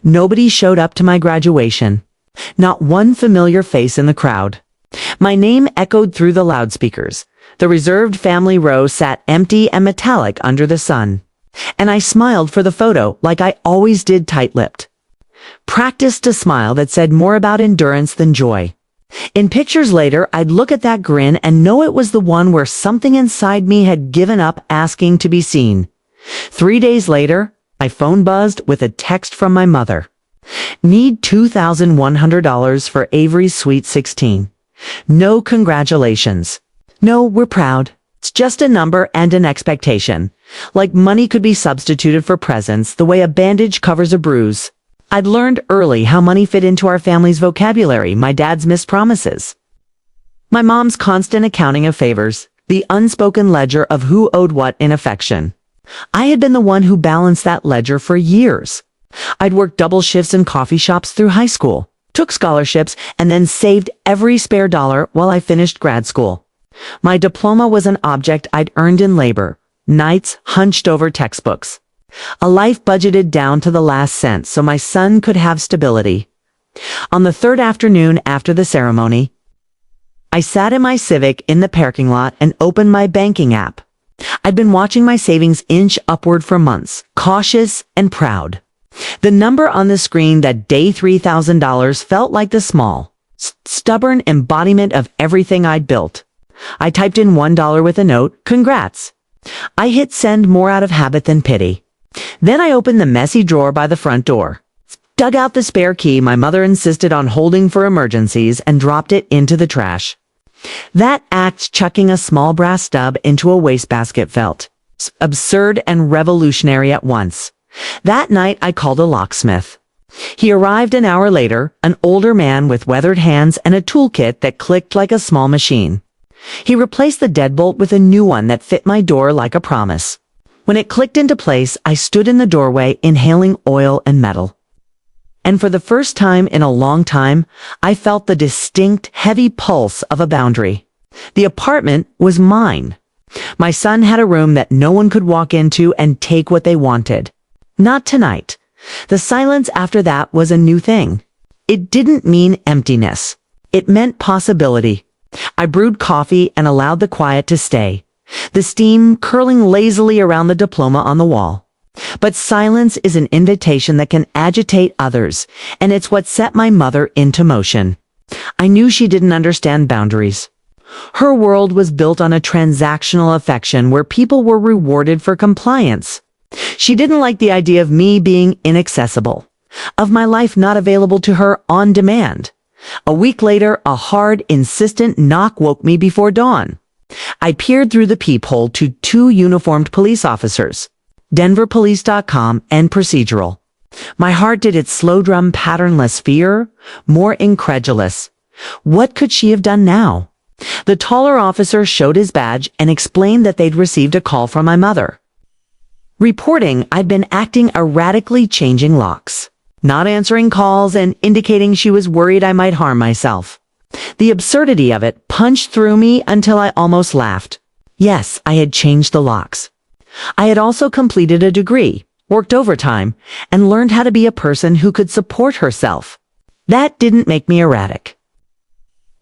Nobody showed up to my graduation. Not one familiar face in the crowd. My name echoed through the loudspeakers. The reserved family row sat empty and metallic under the sun. And I smiled for the photo like I always did, tight-lipped. Practiced a smile that said more about endurance than joy. In pictures later, I'd look at that grin and know it was the one where something inside me had given up asking to be seen. 3 days later, my phone buzzed with a text from my mother. Need $2,100 for Avery's Sweet 16. No congratulations. No, we're proud. It's just a number and an expectation. Like money could be substituted for presents the way a bandage covers a bruise. I'd learned early how money fit into our family's vocabulary, my dad's missed promises. My mom's constant accounting of favors, the unspoken ledger of who owed what in affection. I had been the one who balanced that ledger for years. I'd worked double shifts in coffee shops through high school, took scholarships, and then saved every spare dollar while I finished grad school. My diploma was an object I'd earned in labor, nights hunched over textbooks. A life budgeted down to the last cent so my son could have stability. On the third afternoon after the ceremony, I sat in my Civic in the parking lot and opened my banking app. I'd been watching my savings inch upward for months, cautious and proud. The number on the screen that day, $3,000, felt like the small, stubborn embodiment of everything I'd built. I typed in $1 with a note, "Congrats." I hit send more out of habit than pity. Then I opened the messy drawer by the front door, dug out the spare key my mother insisted on holding for emergencies, and dropped it into the trash. That act, chucking a small brass stub into a wastebasket, felt absurd and revolutionary at once. That night I called a locksmith. He arrived an hour later, an older man with weathered hands and a toolkit that clicked like a small machine. He replaced the deadbolt with a new one that fit my door like a promise. When it clicked into place, I stood in the doorway, inhaling oil and metal. And for the first time in a long time, I felt the distinct, heavy pulse of a boundary. The apartment was mine. My son had a room that no one could walk into and take what they wanted. Not tonight. The silence after that was a new thing. It didn't mean emptiness. It meant possibility. I brewed coffee and allowed the quiet to stay, the steam curling lazily around the diploma on the wall. But silence is an invitation that can agitate others, and it's what set my mother into motion. I knew she didn't understand boundaries. Her world was built on a transactional affection where people were rewarded for compliance. She didn't like the idea of me being inaccessible, of my life not available to her on demand. A week later, a hard, insistent knock woke me before dawn. I peered through the peephole to 2 uniformed police officers, denverpolice.com and procedural. My heart did its slow drum pattern, less fear, more incredulous. What could she have done now? The taller officer showed his badge and explained that they'd received a call from my mother, reporting I'd been acting erratically, changing locks, not answering calls, and indicating she was worried I might harm myself. The absurdity of it punched through me until I almost laughed. Yes, I had changed the locks. I had also completed a degree, worked overtime, and learned how to be a person who could support herself. That didn't make me erratic.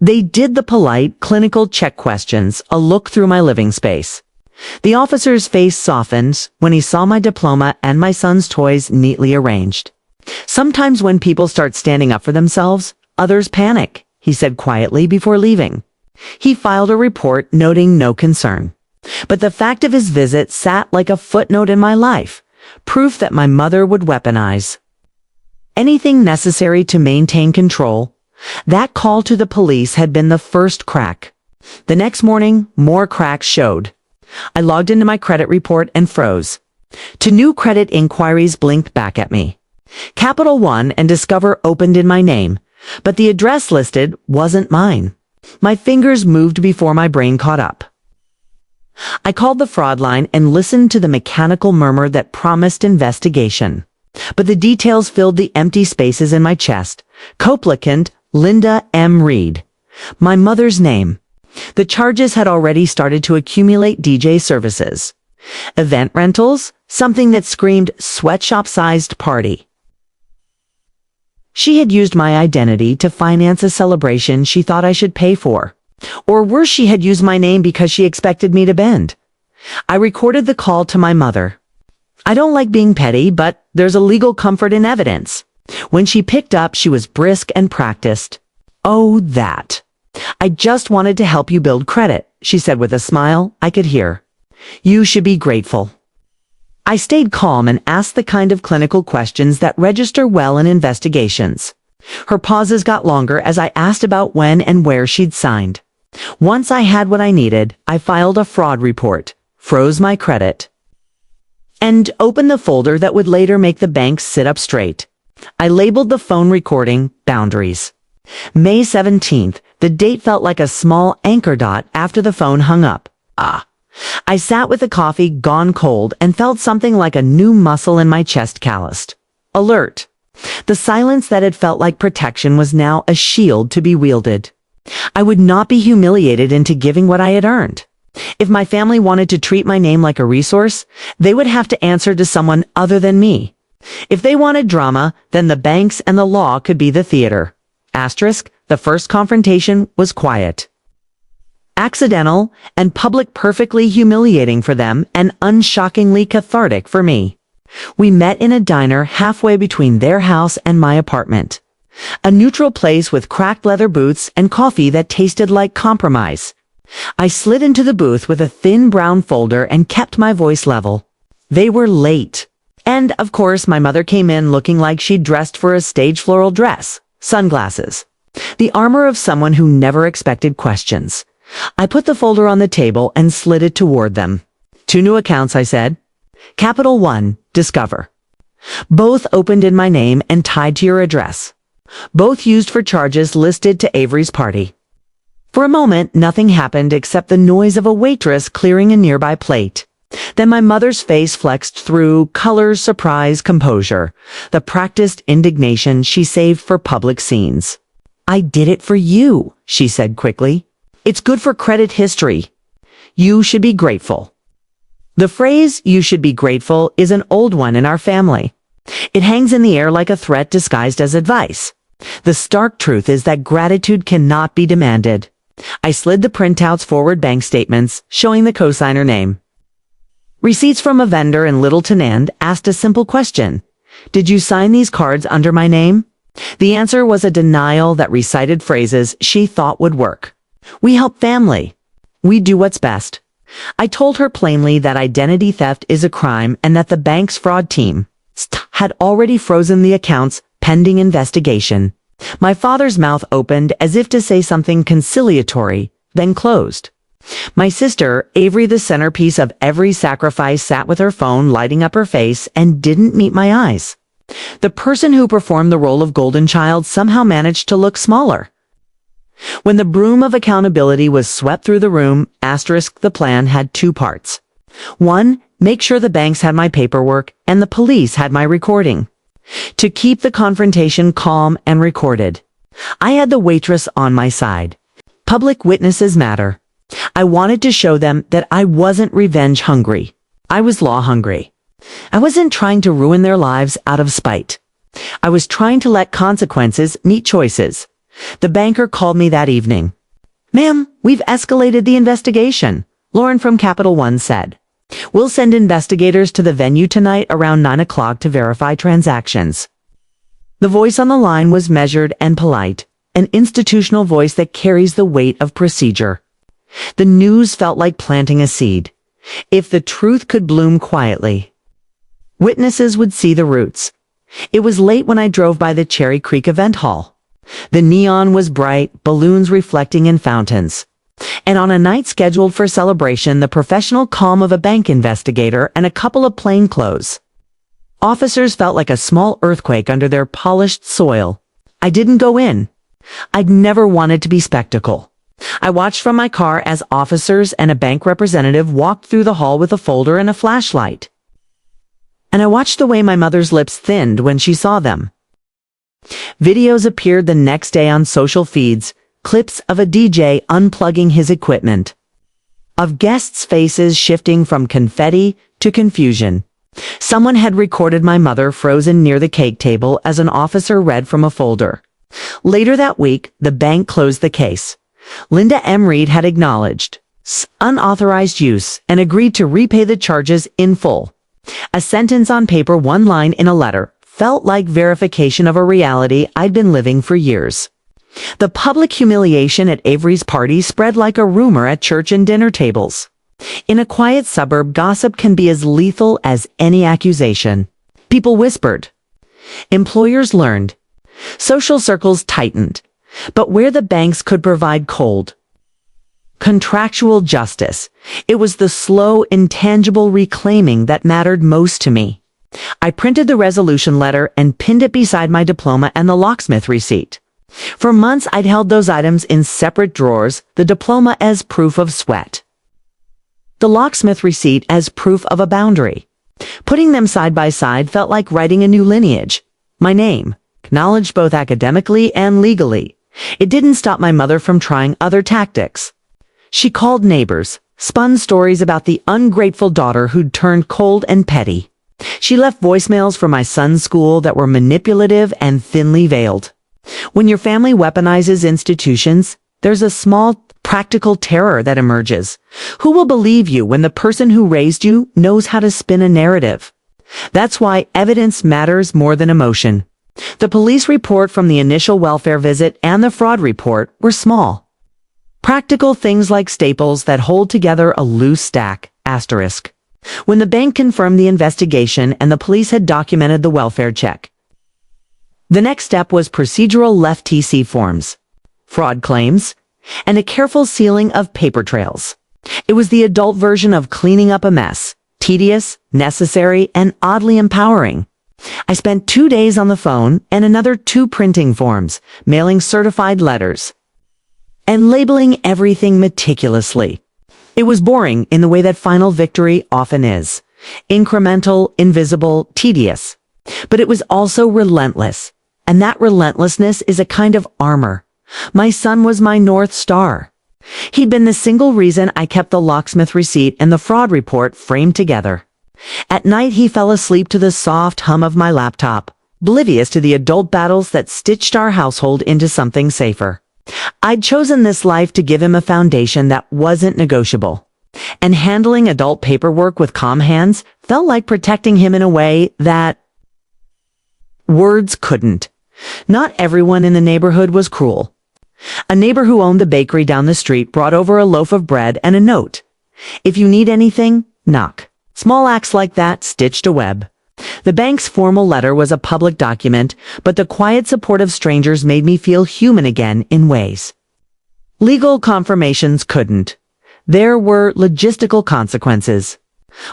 They did the polite, clinical check questions, a look through my living space. The officer's face softened when he saw my diploma and my son's toys neatly arranged. Sometimes when people start standing up for themselves, others panic, he said quietly before leaving. He filed a report noting no concern. But the fact of his visit sat like a footnote in my life, proof that my mother would weaponize anything necessary to maintain control. That call to the police had been the first crack. The next morning, more cracks showed. I logged into my credit report and froze. 2 new credit inquiries blinked back at me. Capital One and Discover opened in my name, but the address listed wasn't mine. My fingers moved before my brain caught up. I called the fraud line and listened to the mechanical murmur that promised investigation. But the details filled the empty spaces in my chest. Coplicant Linda M. Reed. My mother's name. The charges had already started to accumulate. DJ services. Event rentals, something that screamed sweatshop-sized party. she had used my identity to finance a celebration she thought I should pay for. Or worse, she had used my name because she expected me to bend. I recorded the call to my mother. I don't like being petty, but there's a legal comfort in evidence. When she picked up, she was brisk and practiced. "Oh, that. I just wanted to help you build credit," she said with a smile I could hear. "You should be grateful." I stayed calm and asked the kind of clinical questions that register well in investigations. Her pauses got longer as I asked about when and where she'd signed. Once I had what I needed, I filed a fraud report, froze my credit, and opened the folder that would later make the banks sit up straight. I labeled the phone recording Boundaries. May 17th, the date felt like a small anchor dot after the phone hung up. I sat with the coffee gone cold and felt something like a new muscle in my chest calloused. Alert. The silence that had felt like protection was now a shield to be wielded. I would not be humiliated into giving what I had earned. If my family wanted to treat my name like a resource, they would have to answer to someone other than me. If they wanted drama, then the banks and the law could be the theater. Asterisk, the first confrontation was quiet. Accidental and public, perfectly humiliating for them and unshockingly cathartic for me. We met in a diner halfway between their house and my apartment. A neutral place with cracked leather boots and coffee that tasted like compromise. I slid into the booth with a thin brown folder and kept my voice level. They were late. And, of course, my mother came in looking like she'd dressed for a stage floral dress, sunglasses. The armor of someone who never expected questions. I put the folder on the table and slid it toward them. "2 new accounts," I said. Capital One, Discover. Both opened in my name and tied to your address. Both used for charges listed to Avery's party. For a moment, nothing happened except the noise of a waitress clearing a nearby plate. Then my mother's face flexed through color, surprise, composure, the practiced indignation she saved for public scenes. "I did it for you," she said quickly. "It's good for credit history. You should be grateful." The phrase, "you should be grateful," is an old one in our family. It hangs in the air like a threat disguised as advice. The stark truth is that gratitude cannot be demanded. I slid the printouts forward bank statements, showing the cosigner name. Receipts from a vendor in Littleton and asked a simple question. "Did you sign these cards under my name?" The answer was a denial that recited phrases she thought would work. "We help family. We do what's best." I told her plainly that identity theft is a crime and that the bank's fraud team had already frozen the accounts pending investigation. My father's mouth opened as if to say something conciliatory, then closed. My sister, Avery, the centerpiece of every sacrifice, sat with her phone lighting up her face and didn't meet my eyes. The person who performed the role of golden child somehow managed to look smaller. When the broom of accountability was swept through the room, asterisk, the plan had 2 parts. 1, make sure the banks had my paperwork and the police had my recording. To keep the confrontation calm and recorded. I had the waitress on my side. Public witnesses matter. I wanted to show them that I wasn't revenge hungry. I was law hungry. I wasn't trying to ruin their lives out of spite. I was trying to let consequences meet choices. The banker called me that evening. "Ma'am, we've escalated the investigation," Lauren from Capital One said. "We'll send investigators to the venue tonight around 9 o'clock to verify transactions." The voice on the line was measured and polite, an institutional voice that carries the weight of procedure. The news felt like planting a seed. If the truth could bloom quietly, witnesses would see the roots. It was late when I drove by the Cherry Creek event hall. The neon was bright, balloons reflecting in fountains. And on a night scheduled for celebration, the professional calm of a bank investigator and a couple of plainclothes officers felt like a small earthquake under their polished soil. I didn't go in. I'd never wanted to be spectacle. I watched from my car as officers and a bank representative walked through the hall with a folder and a flashlight. And I watched the way my mother's lips thinned when she saw them. Videos appeared the next day on social feeds, clips of a DJ unplugging his equipment, of guests' faces shifting from confetti to confusion. Someone had recorded my mother frozen near the cake table as an officer read from a folder. Later that week, the bank closed the case. Linda M. Reed had acknowledged unauthorized use and agreed to repay the charges in full. A sentence on paper, one line in a letter, felt like verification of a reality I'd been living for years. The public humiliation at Avery's party spread like a rumor at church and dinner tables. In a quiet suburb, gossip can be as lethal as any accusation. People whispered. Employers learned. Social circles tightened. But where the banks could provide cold, contractual justice, it was the slow, intangible reclaiming that mattered most to me. I printed the resolution letter and pinned it beside my diploma and the locksmith receipt. For months, I'd held those items in separate drawers, the diploma as proof of sweat, the locksmith receipt as proof of a boundary. Putting them side by side felt like writing a new lineage. My name, acknowledged both academically and legally. It didn't stop my mother from trying other tactics. She called neighbors, spun stories about the ungrateful daughter who'd turned cold and petty. She left voicemails for my son's school that were manipulative and thinly veiled. When your family weaponizes institutions, there's a small, practical terror that emerges. Who will believe you when the person who raised you knows how to spin a narrative? That's why evidence matters more than emotion. The police report from the initial welfare visit and the fraud report were small. Practical things like staples that hold together a loose stack, asterisk. When the bank confirmed the investigation and the police had documented the welfare check. The next step was procedural left TC forms, fraud claims, and a careful sealing of paper trails. It was the adult version of cleaning up a mess, tedious, necessary, and oddly empowering. I spent 2 days on the phone and another 2 printing forms, mailing certified letters, and labeling everything meticulously. It was boring in the way that final victory often is. Incremental, invisible, tedious. But it was also relentless. And that relentlessness is a kind of armor. My son was my North Star. He'd been the single reason I kept the locksmith receipt and the fraud report framed together. At night, he fell asleep to the soft hum of my laptop, oblivious to the adult battles that stitched our household into something safer. I'd chosen this life to give him a foundation that wasn't negotiable. And handling adult paperwork with calm hands felt like protecting him in a way that words couldn't. Not everyone in the neighborhood was cruel. A neighbor who owned the bakery down the street brought over a loaf of bread and a note. If you need anything, knock. Small acts like that stitched a web. The bank's formal letter was a public document, but the quiet support of strangers made me feel human again in ways legal confirmations couldn't. There were logistical consequences.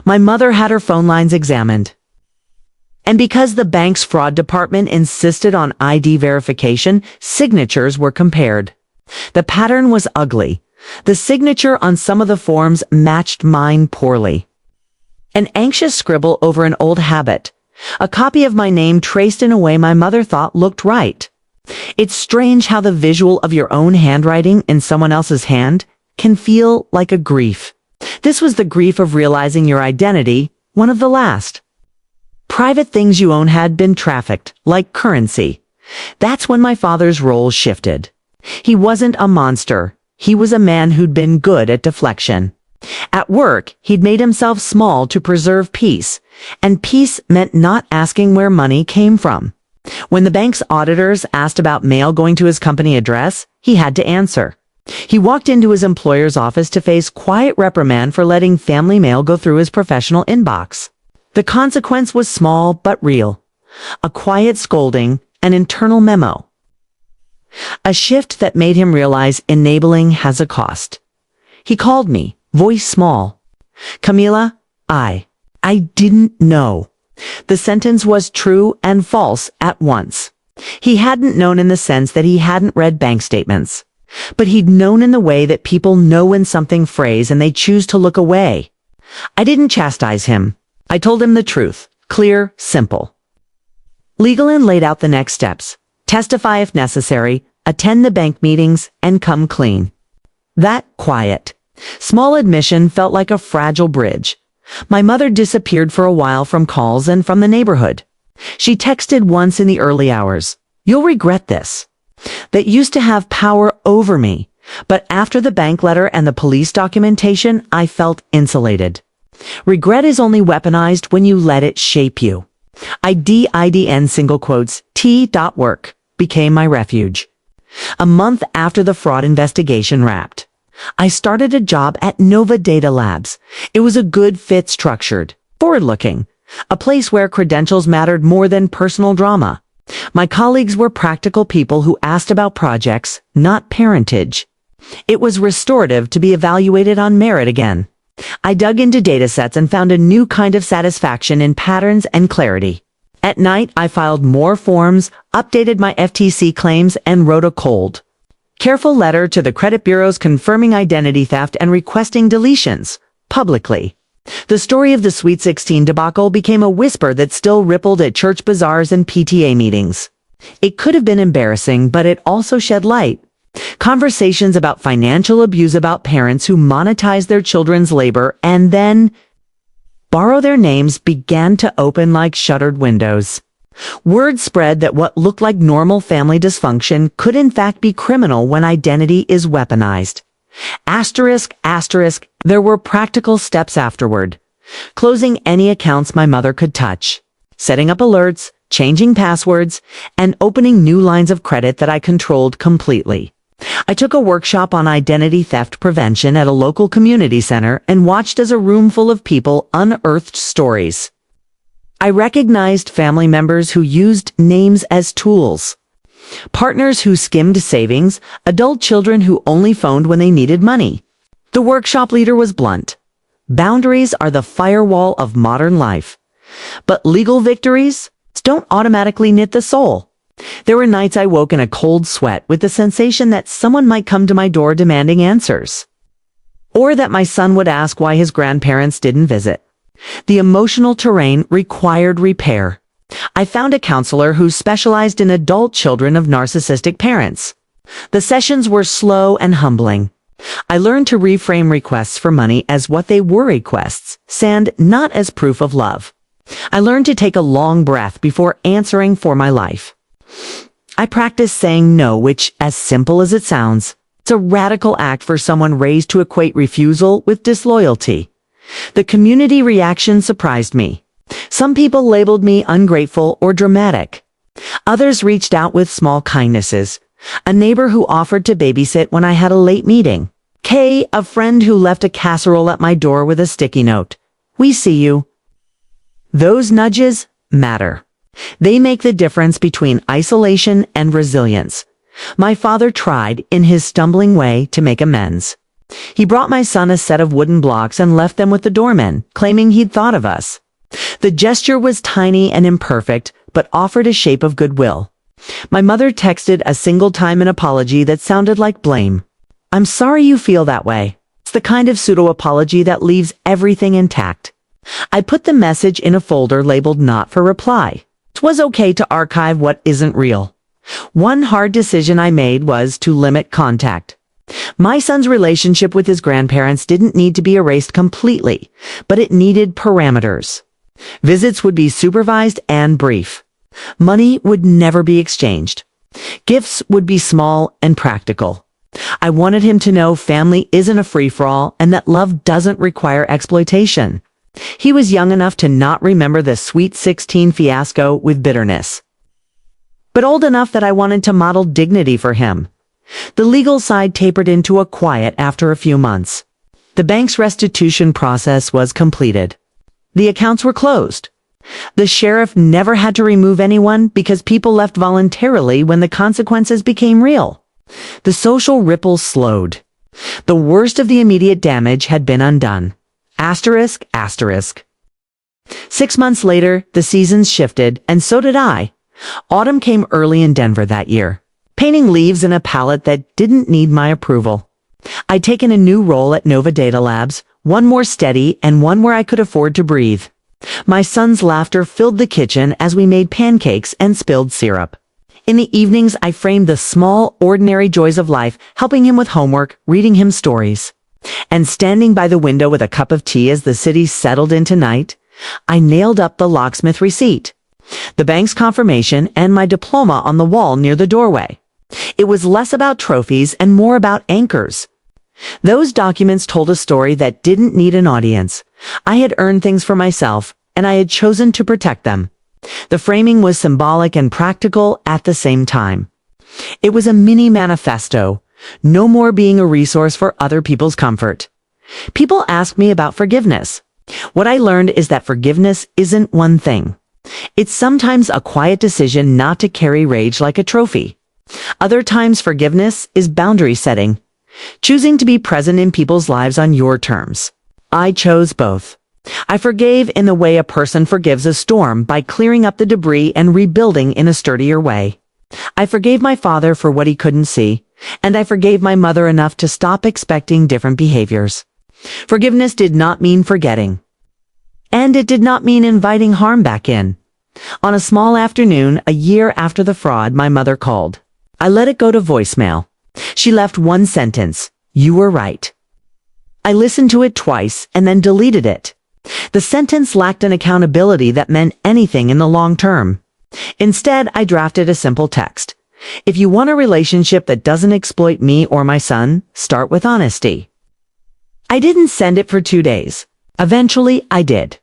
My mother had her phone lines examined. And because the bank's fraud department insisted on ID verification, signatures were compared. The pattern was ugly. The signature on some of the forms matched mine poorly. An anxious scribble over an old habit. A copy of my name traced in a way my mother thought looked right. It's strange how the visual of your own handwriting in someone else's hand can feel like a grief. This was the grief of realizing your identity, one of the last. Private things you own had been trafficked, like currency. That's when my father's role shifted. He wasn't a monster. He was a man who'd been good at deflection. At work, he'd made himself small to preserve peace, and peace meant not asking where money came from. When the bank's auditors asked about mail going to his company address, he had to answer. He walked into his employer's office to face quiet reprimand for letting family mail go through his professional inbox. The consequence was small but real. A quiet scolding, an internal memo. A shift that made him realize enabling has a cost. He called me, voice small. Camila, I didn't know. The sentence was true and false at once. He hadn't known in the sense that he hadn't read bank statements. But he'd known in the way that people know when something frays and they choose to look away. I didn't chastise him. I told him the truth. Clear, simple. Legalin laid out the next steps. Testify if necessary, attend the bank meetings, and come clean. That quiet, small admission felt like a fragile bridge. My mother disappeared for a while from calls and from the neighborhood. She texted once in the early hours. "You'll regret this." That used to have power over me, but after the bank letter and the police documentation, I felt insulated. Regret is only weaponized when you let it shape you. IDN single quotes T.work became my refuge. A month after the fraud investigation wrapped, I started a job at Nova Data Labs. It was a good fit, structured, forward-looking, a place where credentials mattered more than personal drama. My colleagues were practical people who asked about projects, not parentage. It was restorative to be evaluated on merit again. I dug into datasets and found a new kind of satisfaction in patterns and clarity. At night, I filed more forms, updated my FTC claims, and wrote a cold, careful letter to the credit bureaus confirming identity theft and requesting deletions, publicly. The story of the Sweet 16 debacle became a whisper that still rippled at church bazaars and PTA meetings. It could have been embarrassing, but it also shed light. Conversations about financial abuse, about parents who monetize their children's labor and then borrow their names, began to open like shuttered windows. Word spread that what looked like normal family dysfunction could in fact be criminal when identity is weaponized. Asterisk, there were practical steps afterward. Closing any accounts my mother could touch, setting up alerts, changing passwords, and opening new lines of credit that I controlled completely. I took a workshop on identity theft prevention at a local community center and watched as a room full of people unearthed stories. I recognized family members who used names as tools, partners who skimmed savings, adult children who only phoned when they needed money. The workshop leader was blunt. Boundaries are the firewall of modern life, but legal victories don't automatically knit the soul. There were nights I woke in a cold sweat with the sensation that someone might come to my door demanding answers, or that my son would ask why his grandparents didn't visit. The emotional terrain required repair. I found a counselor who specialized in adult children of narcissistic parents. The sessions were slow and humbling. I learned to reframe requests for money as what they were, requests, and not as proof of love. I learned to take a long breath before answering for my life. I practiced saying no, which, as simple as it sounds, it's a radical act for someone raised to equate refusal with disloyalty. The community reaction surprised me. Some people labeled me ungrateful or dramatic. Others reached out with small kindnesses. A neighbor who offered to babysit when I had a late meeting. A friend who left a casserole at my door with a sticky note. "We see you." Those nudges matter. They make the difference between isolation and resilience. My father tried, in his stumbling way, to make amends. He brought my son a set of wooden blocks and left them with the doorman, claiming he'd thought of us. The gesture was tiny and imperfect, but offered a shape of goodwill. My mother texted a single time an apology that sounded like blame. "I'm sorry you feel that way." It's the kind of pseudo-apology that leaves everything intact. I put the message in a folder labeled "Not for Reply." It was okay to archive what isn't real. One hard decision I made was to limit contact. My son's relationship with his grandparents didn't need to be erased completely, but it needed parameters. Visits would be supervised and brief. Money would never be exchanged. Gifts would be small and practical. I wanted him to know family isn't a free-for-all and that love doesn't require exploitation. He was young enough to not remember the Sweet 16 fiasco with bitterness, but old enough that I wanted to model dignity for him. The legal side tapered into a quiet after a few months. The bank's restitution process was completed. The accounts were closed. The sheriff never had to remove anyone because people left voluntarily when the consequences became real. The social ripples slowed. The worst of the immediate damage had been undone. Asterisk. 6 months later, the seasons shifted, and so did I. Autumn came early in Denver that year, painting leaves in a palette that didn't need my approval. I'd taken a new role at Nova Data Labs, one more steady and one where I could afford to breathe. My son's laughter filled the kitchen as we made pancakes and spilled syrup. In the evenings, I framed the small, ordinary joys of life, helping him with homework, reading him stories. And standing by the window with a cup of tea as the city settled into night, I nailed up the locksmith receipt, the bank's confirmation, and my diploma on the wall near the doorway. It was less about trophies and more about anchors. Those documents told a story that didn't need an audience. I had earned things for myself, and I had chosen to protect them. The framing was symbolic and practical at the same time. It was a mini manifesto, no more being a resource for other people's comfort. People ask me about forgiveness. What I learned is that forgiveness isn't one thing. It's sometimes a quiet decision not to carry rage like a trophy. Other times forgiveness is boundary setting, choosing to be present in people's lives on your terms. I chose both. I forgave in the way a person forgives a storm, by clearing up the debris and rebuilding in a sturdier way. I forgave my father for what he couldn't see, and I forgave my mother enough to stop expecting different behaviors. Forgiveness did not mean forgetting. And it did not mean inviting harm back in. On a small afternoon, a year after the fraud, my mother called. I let it go to voicemail. She left one sentence: "You were right." I listened to it twice and then deleted it. The sentence lacked an accountability that meant anything in the long term. Instead, I drafted a simple text. If you want a relationship that doesn't exploit me or my son, start with honesty. I didn't send it for 2 days. Eventually, I did.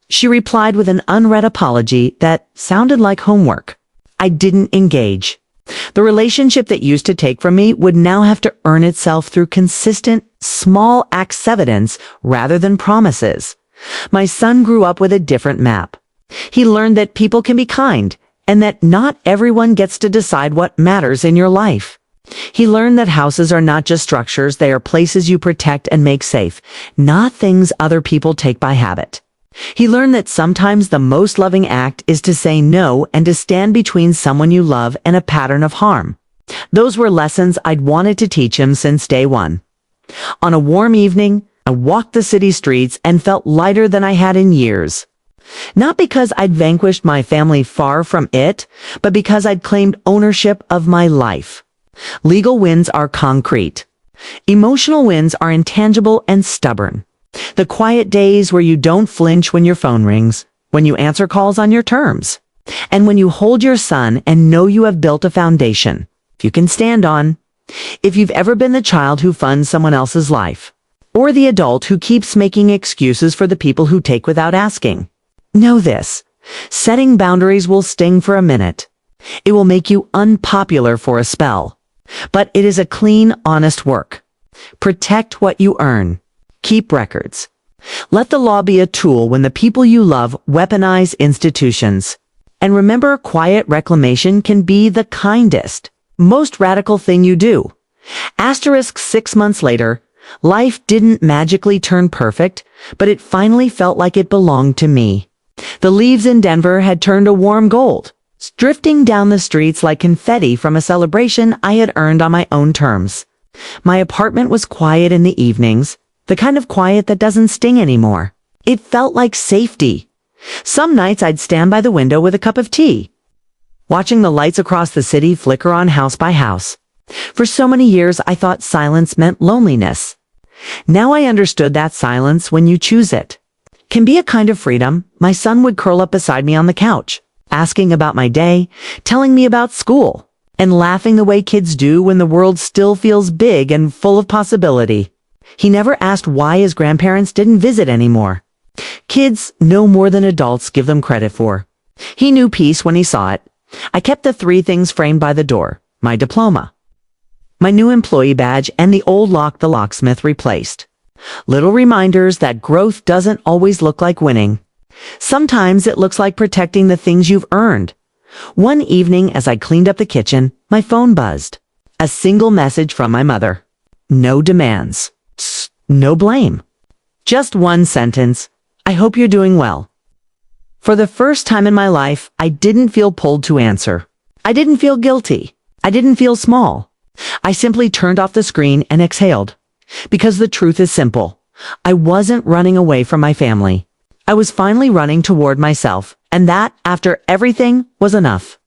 She replied with an unread apology that sounded like homework. I didn't engage. The relationship that used to take from me would now have to earn itself through consistent, small acts of evidence rather than promises. My son grew up with a different map. He learned that people can be kind, and that not everyone gets to decide what matters in your life. He learned that houses are not just structures, they are places you protect and make safe, not things other people take by habit. He learned that sometimes the most loving act is to say no and to stand between someone you love and a pattern of harm. Those were lessons I'd wanted to teach him since day one. On a warm evening, I walked the city streets and felt lighter than I had in years. Not because I'd vanquished my family far from it, but because I'd claimed ownership of my life. Legal wins are concrete. Emotional wins are intangible and stubborn. The quiet days where you don't flinch when your phone rings, when you answer calls on your terms, and when you hold your son and know you have built a foundation you can stand on. If you've ever been the child who funds someone else's life, or the adult who keeps making excuses for the people who take without asking, know this: setting boundaries will sting for a minute. It will make you unpopular for a spell. But it is a clean, honest work. Protect what you earn. Keep records. Let the law be a tool when the people you love weaponize institutions. And remember, quiet reclamation can be the kindest, most radical thing you do. Asterisk 6 months later, life didn't magically turn perfect, but it finally felt like it belonged to me. The leaves in Denver had turned a warm gold, drifting down the streets like confetti from a celebration I had earned on my own terms. My apartment was quiet in the evenings, the kind of quiet that doesn't sting anymore. It felt like safety. Some nights I'd stand by the window with a cup of tea, watching the lights across the city flicker on house by house. For so many years, I thought silence meant loneliness. Now I understood that silence, when you choose it, can be a kind of freedom. My son would curl up beside me on the couch, asking about my day, telling me about school, and laughing the way kids do when the world still feels big and full of possibility. He never asked why his grandparents didn't visit anymore. Kids know more than adults give them credit for. He knew peace when he saw it. I kept the 3 things framed by the door: my diploma, my new employee badge, and the old lock the locksmith replaced. Little reminders that growth doesn't always look like winning. Sometimes it looks like protecting the things you've earned. One evening, as I cleaned up the kitchen, my phone buzzed. A single message from my mother. No demands. No blame. Just one sentence: I hope you're doing well. For the first time in my life, I didn't feel pulled to answer. I didn't feel guilty. I didn't feel small. I simply turned off the screen and exhaled. Because the truth is simple. I wasn't running away from my family. I was finally running toward myself, and that, after everything, was enough.